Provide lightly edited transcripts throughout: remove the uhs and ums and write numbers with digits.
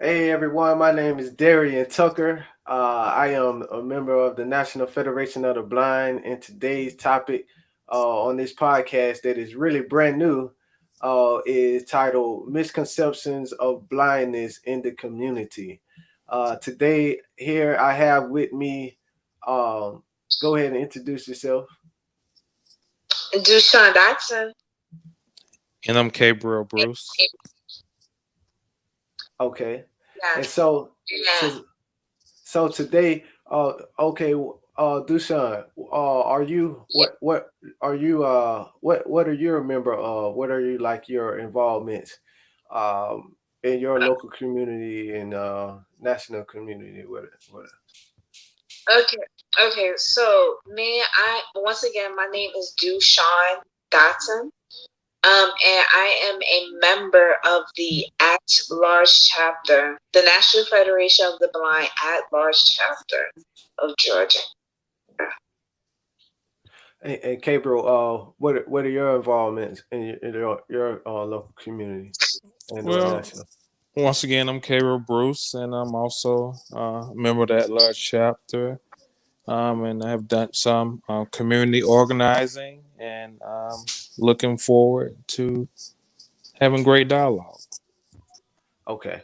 Hey everyone, my name is Derrean Tucker. I am a member of the National Federation of the Blind, and today's topic on this podcast that is really brand new is titled Misconceptions of Blindness in the Community. Today, here I have with me, um, go ahead and introduce yourself. Dushawn Dotson. And I'm Cabriel Bruce. Okay, and Yes. Yeah. so today, okay, Dushan, are you what are you what are you a member of? What are you like your involvements, in your local community and national community? What? Okay. Okay. So I once again, my name is Dushawn Dotson. And I am a member of the At Large chapter, the National Federation of the Blind At Large chapter of Georgia. And Gabriel, what are your involvements in your local community and or Well, national? once again, I'm Cabriel Bruce, and I'm also a member of that large chapter. And I have done some community organizing, and looking forward to having great dialogue. Okay,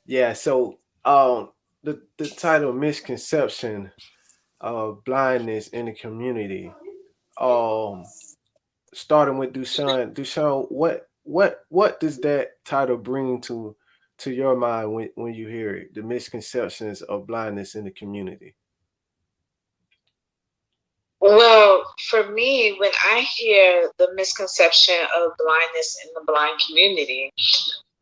yeah. So the title misconception of blindness in the community. Um, Starting with Dushan. Dushan, what does that title bring to your mind when you hear it? The misconceptions of blindness in the community. Well, for me, when I hear the misconception of blindness in the blind community,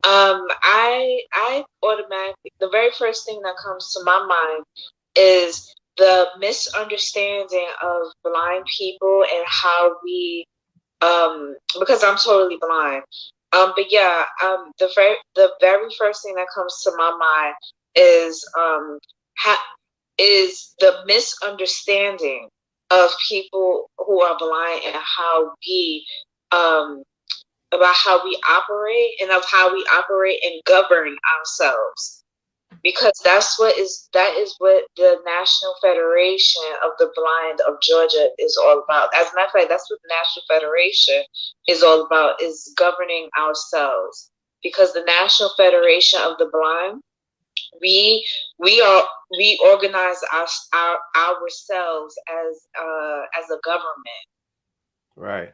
I automatically the very first thing that comes to my mind is the misunderstanding of blind people and how we because I'm totally blind. But yeah, the very first thing that comes to my mind is is the misunderstanding of people who are blind and how we um about how we operate and of how we operate and govern ourselves, because that is what the National Federation of the Blind of Georgia is all about. As a matter of fact, that's what the National Federation is all about, is governing ourselves. Because the National Federation of the Blind, we we organize ourselves as a government. Right.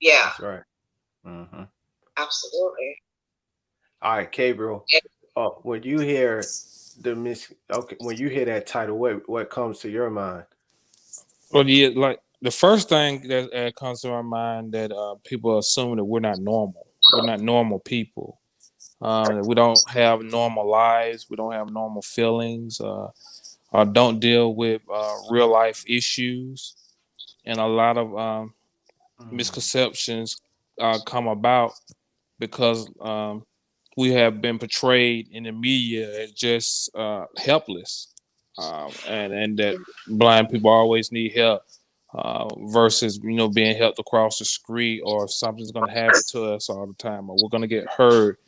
Yeah, That's right. Hmm. absolutely. All right, Gabriel. When you hear when you hear that title, what comes to your mind? Well, yeah, like the first thing that comes to my mind that people assume that we're not normal. We're not normal people. That we don't have normal lives. We don't have normal feelings. Or don't deal with real life issues, and a lot of Mm. misconceptions come about because we have been portrayed in the media as just helpless, and that blind people always need help. Versus being helped across the street, or something's going to happen to us all the time, or we're going to get hurt,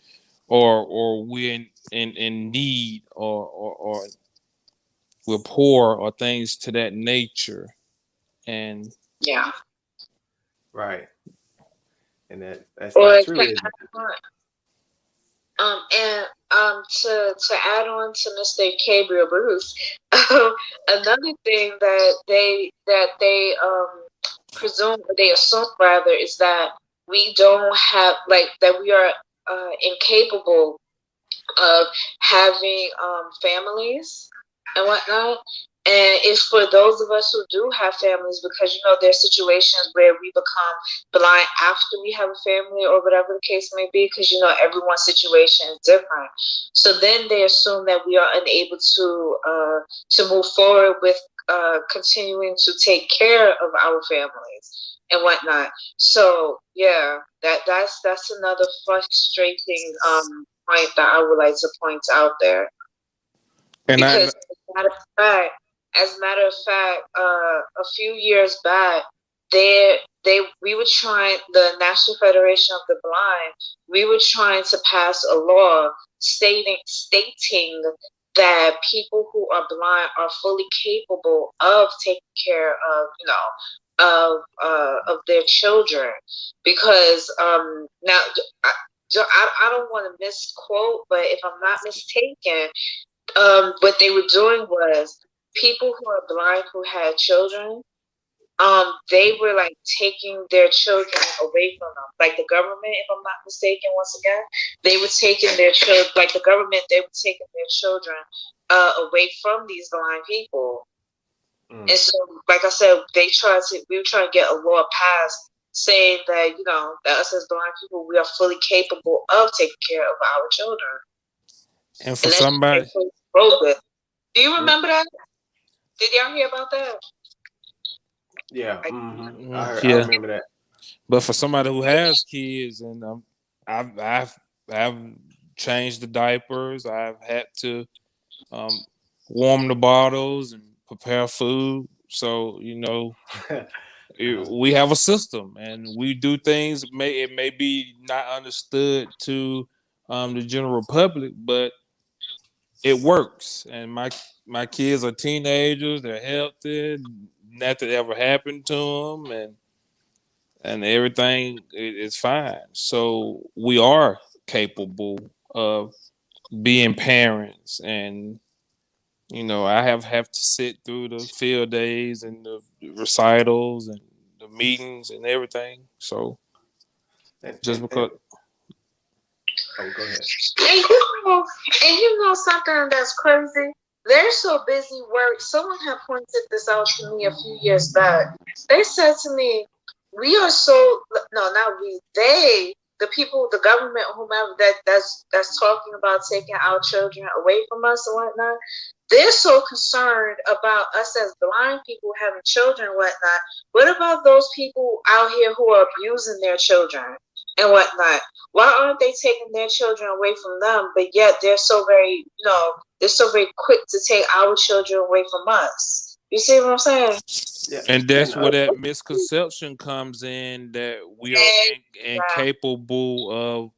or we're in need, or we're poor, or things to that nature. And Yeah. Right. And that's Or not to true, is it? add on, and to add on to Mr. Gabriel Bruce, another thing that they presume, or they assume rather, is that we don't have, like, that we are incapable of having families and whatnot. And it's for those of us who do have families, because there's situations where we become blind after we have a family, or whatever the case may be, because everyone's situation is different. So then they assume that we are unable to move forward with continuing to take care of our families and whatnot. So yeah, that's another frustrating point that I would like to point out there. and I Because as a matter of fact, a few years back, we were trying, the National Federation of the Blind, we were trying to pass a law stating that people who are blind are fully capable of taking care of, of their children, because now I don't want to misquote, but if I'm not mistaken, what they were doing was people who are blind who had children, they were like taking their children away from them. Like the government, if I'm not mistaken, once again, they were taking their children, like the government, they were taking their children away from these blind people. And so, like I said, we were trying to get a law passed saying that, that us as blind people, we are fully capable of taking care of our children. And for somebody, do you remember that? Did y'all hear about that? Yeah, I yeah. remember that. But for somebody who has kids, and I've changed the diapers, I've had to warm the bottles and prepare food. So we have a system, and we do things. It may be not understood to the general public, but it works. And my kids are teenagers; they're healthy. Nothing ever happened to them, and everything is fine. So we are capable of being parents, and I have to sit through the field days and the recitals and the meetings and everything. So and, just and, because, and oh, go ahead. And something that's crazy. They're so busy work. Someone had pointed this out to me a few years back. They said to me, "We are so no, not we. They, the people, the government, whomever that's talking about taking our children away from us and whatnot. They're so concerned about us as blind people having children and whatnot. What about those people out here who are abusing their children and whatnot? Why aren't they taking their children away from them? But yet they're so very, they're so very quick to take our children away from us. You see what I'm saying?" Yeah, and that's where that misconception comes in, that we are incapable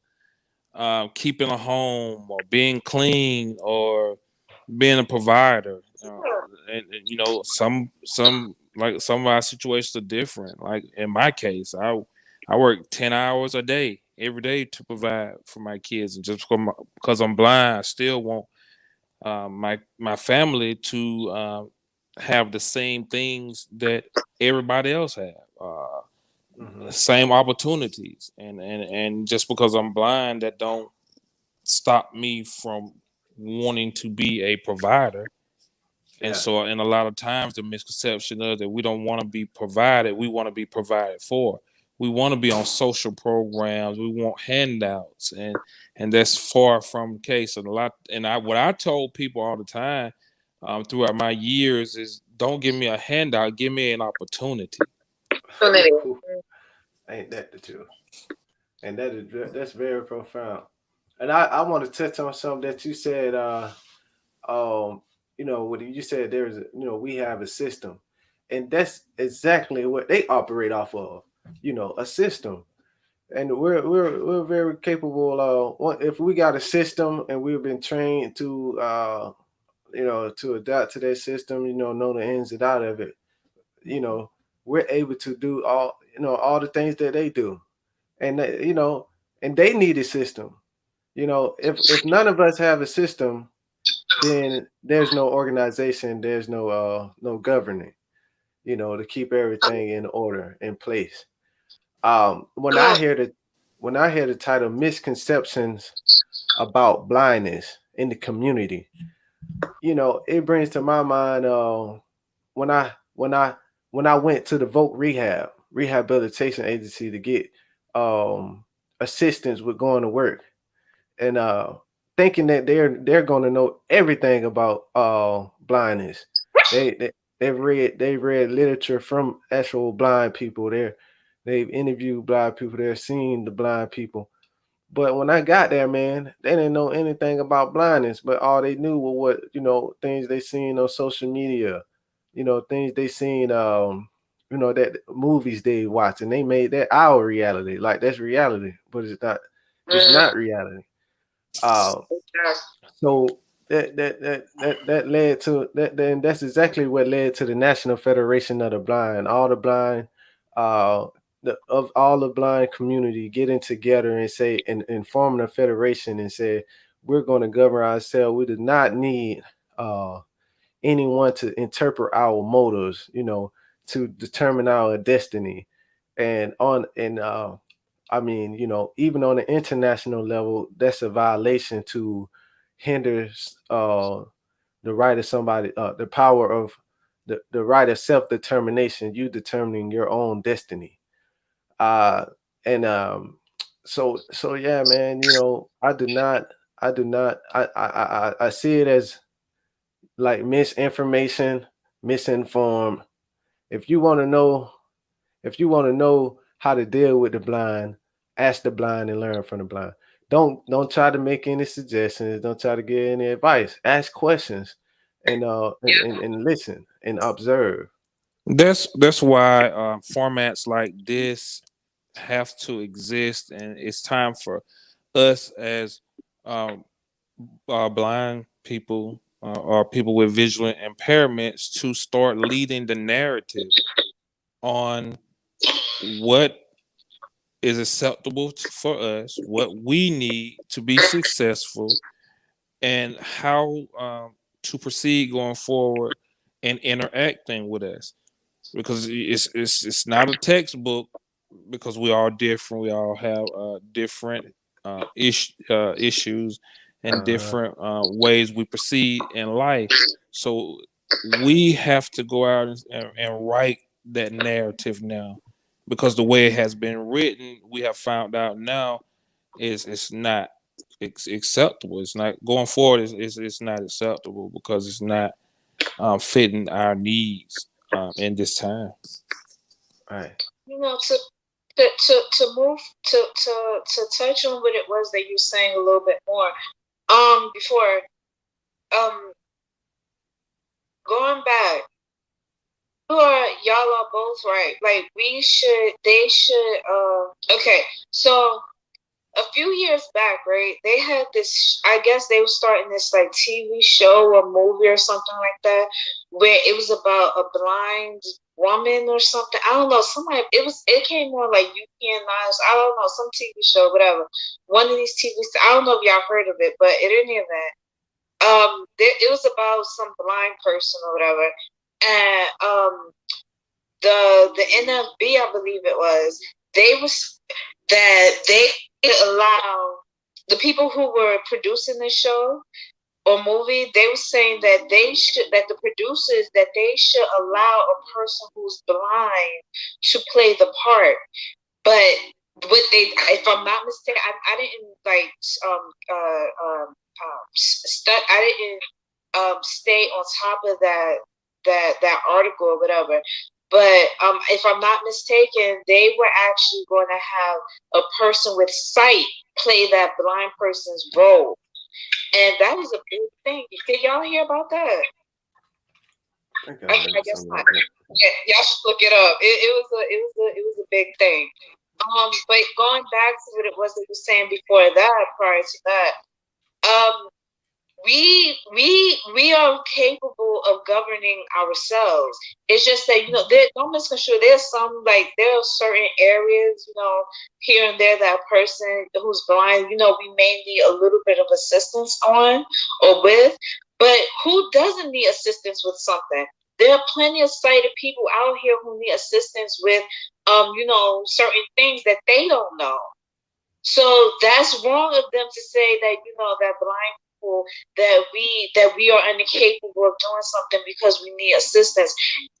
of keeping a home or being clean or being a provider. Some like some of our situations are different. Like in my case, I work 10 hours a day every day to provide for my kids, and just because I'm blind, I still want my family to have the same things that everybody else have. Same opportunities, and just because I'm blind, that don't stop me from wanting to be a provider. And yeah, so, and a lot of times, the misconception is that we don't want to be provided; we want to be provided for. We want to be on social programs. We want handouts, and that's far from the case. And what I told people all the time throughout my years is, don't give me a handout, give me an opportunity. Ain't that the truth? And that's very profound. And I want to touch on something that you said. Um, what you said, there's, we have a system, and that's exactly what they operate off of. A system, and we're very capable. If we got a system and we've been trained to, to adapt to that system, know the ins and out of it. You know, we're able to do all the things that they do, and and they need a system. If none of us have a system, then there's no organization, there's no governing, to keep everything in order, in place. When I hear the title "Misconceptions about Blindness in the Community," it brings to my mind when I when I when I went to the Voc Rehabilitation Agency to get assistance with going to work, and thinking that they're going to know everything about blindness. They they've read literature from actual blind people. They've interviewed blind people. They're seeing the blind people. But when I got there, man, they didn't know anything about blindness. But all they knew were things they seen on social media, things they seen that movies they watch, and they made that our reality. Like that's reality, but it's not Mm-hmm. reality. Uh, so that led to that. Then that's exactly what led to the National Federation of the Blind. All the blind, uh, of all the blind community getting together and say and forming a federation and say we're going to govern ourselves. We do not need uh anyone to interpret our motives, to determine our destiny. And on and I mean, even on the international level, that's a violation to hinder the right of somebody, the power of the right of self determination, you determining your own destiny. Uh, and so yeah, man, I do not, I see it as like misinformation, misinformed. If you want to know, if you want to know how to deal with the blind, ask the blind and learn from the blind. Don't try to make any suggestions. Don't try to get any advice. Ask questions, and listen and observe. That's why formats like this have to exist, and it's time for us as um, blind people or people with visual impairments to start leading the narrative on what is acceptable for us, what we need to be successful, and how to proceed going forward and interacting with us. Because it's not a textbook, because we are different. We all have different issues and Uh, different ways we proceed in life. So we have to go out and write that narrative now, because the way it has been written, we have found out now is it's not acceptable. It's not going forward. It's not acceptable because it's not fitting our needs in this time. right. To move to touch on what it was that you were saying a little bit more. Before um going back, y'all are both right. Like they should. Okay, so a few years back, right? They had this. I guess they were starting this like TV show or movie or something like that, where it was about a blind woman or something. I don't know. Somebody. It came on like UPN 9. I don't know, some TV show, whatever. One of these TVs. I don't know if y'all heard of it, but in any event, it was about some blind person or whatever, and the NFB, I believe it was, they was that they allow the people who were producing the show or movie, they were saying that the producers, that they should allow a person who's blind to play the part. But what they, if I'm not mistaken, I didn't like I didn't stay on top of that article or whatever. But if I'm not mistaken, they were actually going to have a person with sight play that blind person's role, and that was a big thing. Did y'all hear about that? I think I I heard guess something not. like that. Yeah, y'all should look it up. It was a big thing. But going back to what it was that you were saying before that, prior to that, um, we are capable of governing ourselves. It's just that, don't misconstrue. There's some, like, there are certain areas, here and there, that person who's blind, we may need a little bit of assistance on or with. But who doesn't need assistance with something? There are plenty of sighted people out here who need assistance with certain things that they don't know. So that's wrong of them to say that, that blind people, that we are incapable of doing something because we need assistance.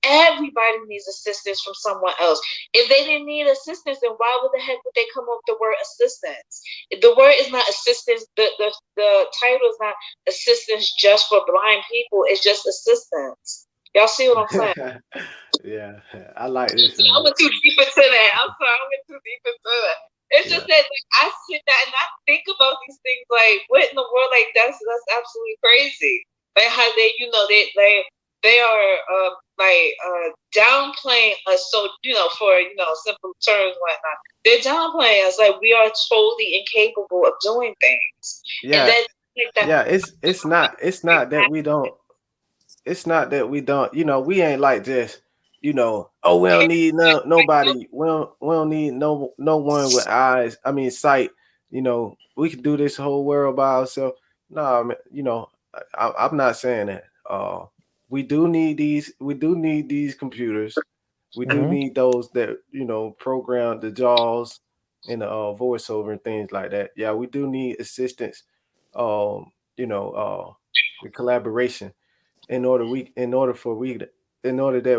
Everybody needs assistance from someone else. If they didn't need assistance, then why would the heck would they come up with the word assistance? The word is not assistance. The title is not assistance just for blind people. It's just assistance. Y'all see what I'm saying? Yeah, I like this, I man. went too deep into that. I'm sorry, I went too deep into that. It's just Yeah. that, like, I sit there and I think about these things, like, what in the world? Like, that's absolutely crazy. Like how they, they are downplaying us. So for simple terms and whatnot, they're downplaying us like we are totally incapable of doing things, and Yeah, that that yeah. It's not that we don't. It's not that we don't. We ain't like this. Oh, we don't need nobody. We don't need no one with eyes. I mean, sight. We could do this whole world by ourselves. No, man, I'm not saying that. We do need these. We do need these computers. We do Mhm. need those that program the jaws and the voiceover and things like that. Yeah, we do need assistance. Um, the collaboration in order that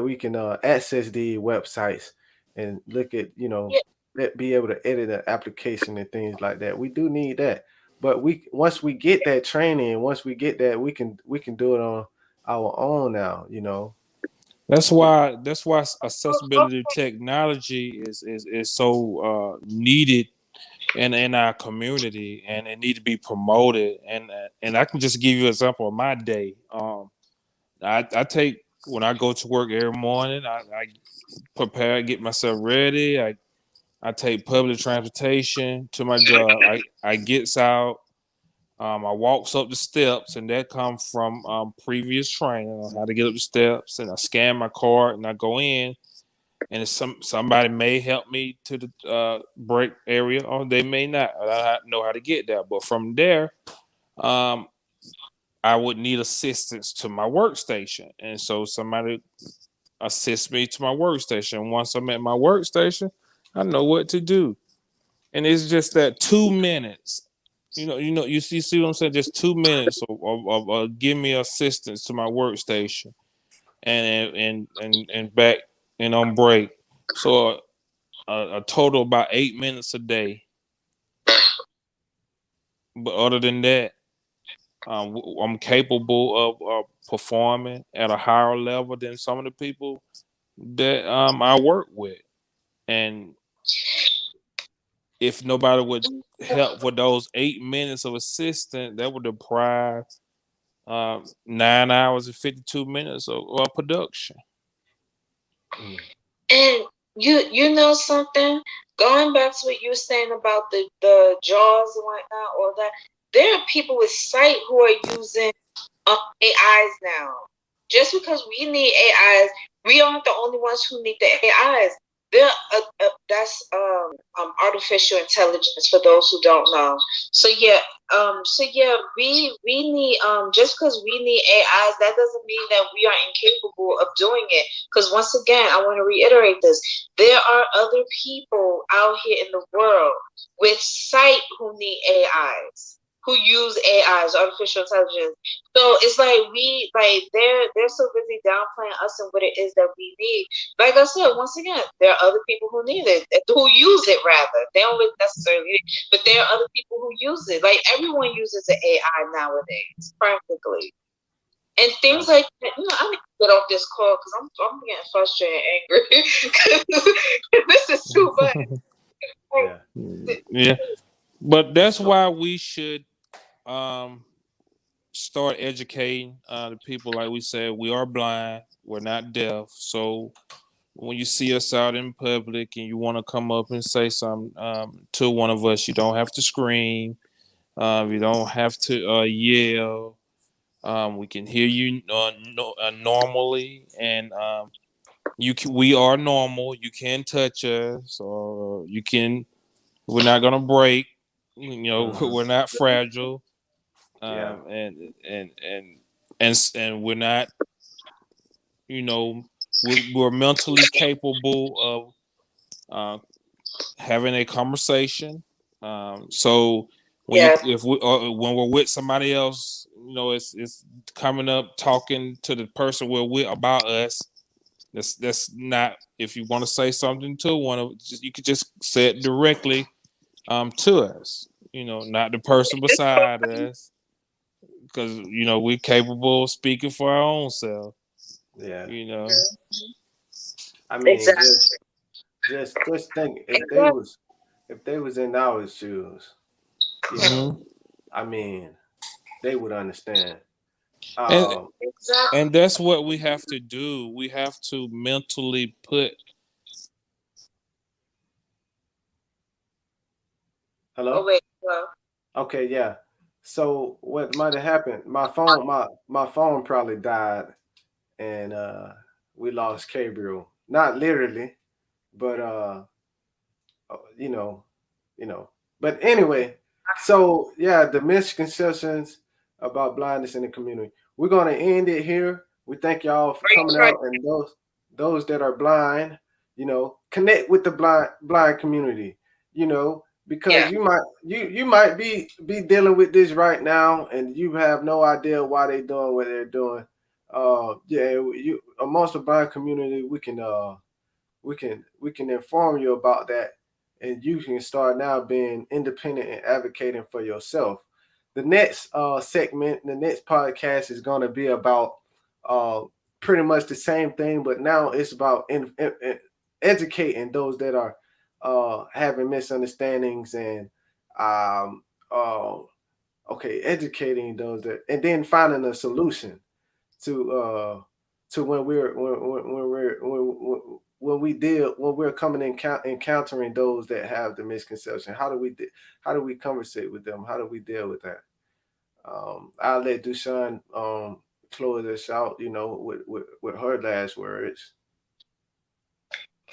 we can access the websites and look at be able to edit an application and things like that. We do need that, but we once we get that training, once we get that, we can do it on our own now. That's why accessibility to technology is so needed in our community, and it need to be promoted. And I can just give you an example of my day. I take when I go to work every morning. I prepare, get myself ready. I take public transportation to my job. I gets out. I walks up the steps, and that comes from previous training on how to get up the steps. And I scan my card, and I go in. And if somebody may help me to the break area, or they may not. I know how to get there. But from there, um, I would need assistance to my workstation, and so somebody assist me to my workstation. Once I'm at my workstation, I know what to do, and it's just that 2 minutes. You see what I'm saying? Just 2 minutes of give me assistance to my workstation, and back and on break. So a total about 8 minutes a day. But other than that, I'm capable of performing at a higher level than some of the people that I work with. And if nobody would help with those 8 minutes of assistance, that would deprive 9 hours and 52 minutes of production. Mm. And you know something? Going back to what you were saying about the jaws and whatnot, or that there are people with sight who are using AIs now. Just because we need AIs, we aren't the only ones who need the AIs. There, that's artificial intelligence for those who don't know. So yeah, we need just because we need AIs, that doesn't mean that we are incapable of doing it. Because once again, I want to reiterate this: there are other people out here in the world with sight who need AIs, who use AIs, artificial intelligence. So it's like they're so busy downplaying us and what it is that we need. Like I said, once again, there are other people who need it, who use it rather. They don't necessarily need it, but there are other people who use it. Like everyone uses an AI nowadays, practically. And things like that. I need to get off this call because I'm getting frustrated and angry. This is too much. Yeah. Yeah, but that's why we should um, start educating the people. Like we said, we are blind, we're not deaf. So when you see us out in public and you want to come up and say something to one of us, you don't have to scream. You don't have to yell. We can hear you normally, and we are normal. You can touch us, or you can. We're not gonna break. Hmm. We're not fragile, Yeah. and we're not. You know, we're mentally capable of having a conversation. So Yeah. if we when we're with somebody else, it's coming up talking to the person we're with about us. That's not, if you want to say something to one of, you could just say it directly to us. Not the person beside us, because we're capable of speaking for our own self. Yeah. You know. I mean, Exactly. just think if they was in our shoes, you know, Hmm. I mean, they would understand. And Um, and Exactly. that's what we have to do. We have to mentally put. Oh Hello. wait, well, Okay, yeah. So what might have happened? My phone probably died, and we lost Cabriel. Not literally, but you know, you know. But anyway, so yeah, the misconceptions about blindness in the community. We're gonna end it here. We thank y'all for are you coming trying? out, and those that are blind, connect with the blind community. Because Yeah. you might be dealing with this right now, and you have no idea why they're doing what they're doing. Yeah, you amongst the blind community, we can inform you about that, and you can start now being independent and advocating for yourself. The next segment, the next podcast is going to be about uh, pretty much the same thing, but now it's about educating those that are having misunderstandings, and um, uh, okay, educating those that, and then finding a solution to when we're coming in encountering those that have the misconception. How do we conversate with them? How do we deal with that? I'll let Dushan close this out, with her last words.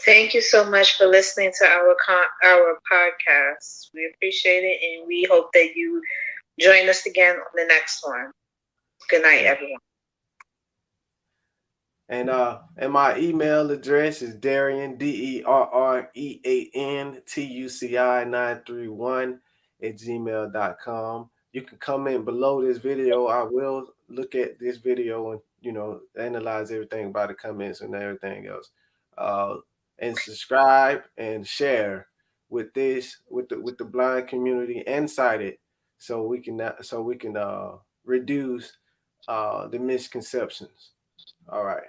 Thank you so much for listening to our podcast. We appreciate it, and we hope that you join us again on the next one. Good night, Yeah. everyone. And my email address is Derrean, DERREANTUCI 931 at gmail.com. You can comment below this video. I will look at this video and analyze everything about the comments and everything else. Uh, and subscribe and share with the blind community and sighted, so we can reduce the misconceptions. All right.